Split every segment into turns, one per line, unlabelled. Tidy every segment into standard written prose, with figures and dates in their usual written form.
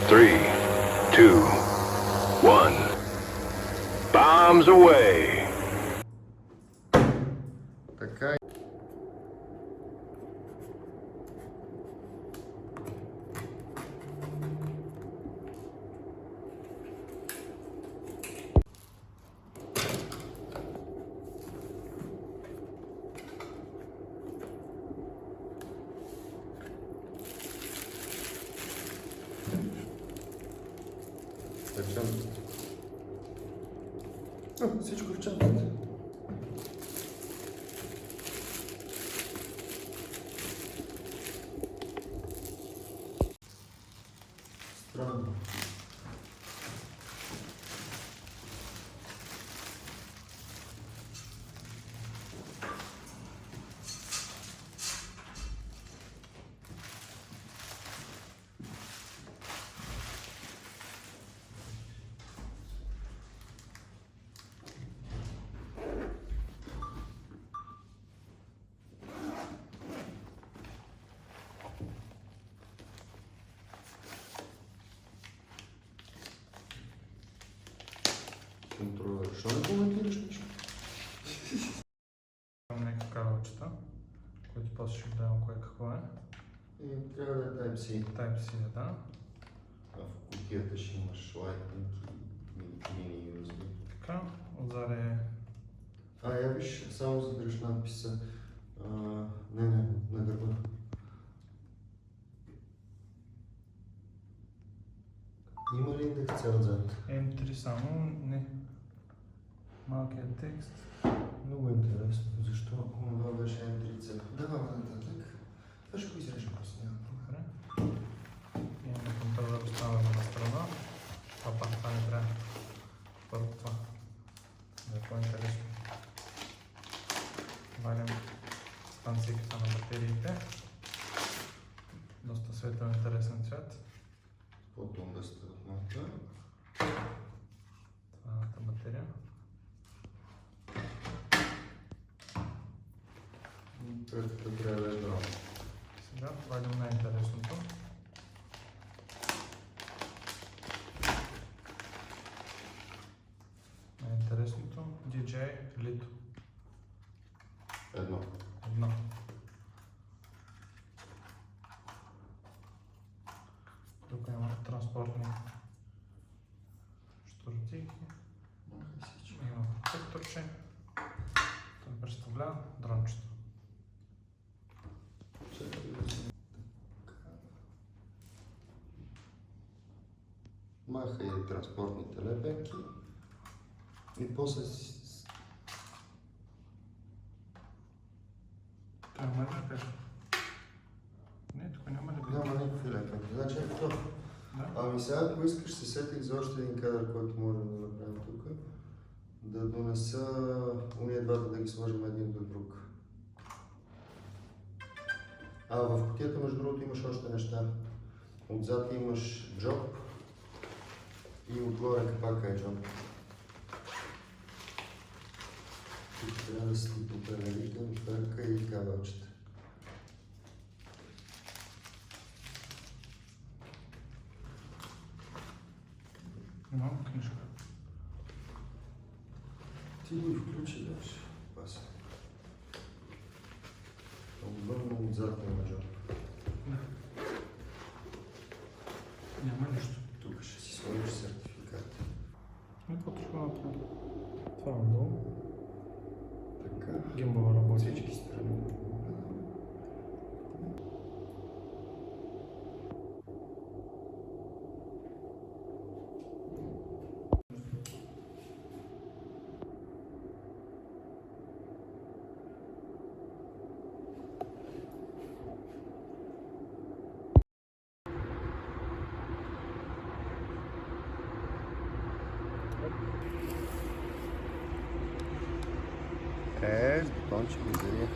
3, 2, 1. Bombs away.
Така. Всичко в чантата. Странно. Контролер. Що не коментираш нещо?
Имам някакви кабелчета, които после ще гледам кое какво е.
И трябва да е Type-C.
Type-C, да.
А в кутията ще имаш Lightning и мини USB.
Така, отзади е...
Я виж, само задръж надписа. Не, на гърба. Има ли индекция отзад?
M3 само, не. Малкият текст.
Много интересно. Защо? Това беше M3C. Даваме нататък. Това ще го изрежем просто, няма проблем.
Добре. Имаме контролер, оставяме на страна. Това пак това не трябва. Първо това. Да е по-интересно. Валям станцията на батериите. Доста светъл, интересен цвет.
Потом да става малка.
Това е едната батерия.
Третата трябва да е дрон.
Сега вадим най-интересното. Най-интересното DJI Lito.
Едно.
Тук има транспортни щуротики. Има протекторче. Това представлява дрончето.
Маха и транспортните лепенки. И после
Това има ли лепенки? Не, тук няма лепенки.
няма никакви лепенки. Значи е това.
Да.
Ами сега, ако искаш, се сетих за още един кадър, който можем да направим тук. Да донеса уния двата да ги сложим един до друг. В кутията, между другото, имаш още неща. Отзад имаш джоб и отгоре капака е джоб. Тук трябва да си попреверите отверка и кабелчета.
Имам книжка.
Ти го включи даже. Паса. Обърна отзад има джоб.
Няма нищо.
Тук ще си сложиш сертификат.
Какво трябва да направим? Това е долу.
Така.
Гимбала работи.
Всички страни. Бутончик изяви.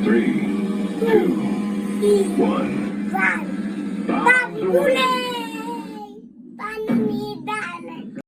3, 2, 1.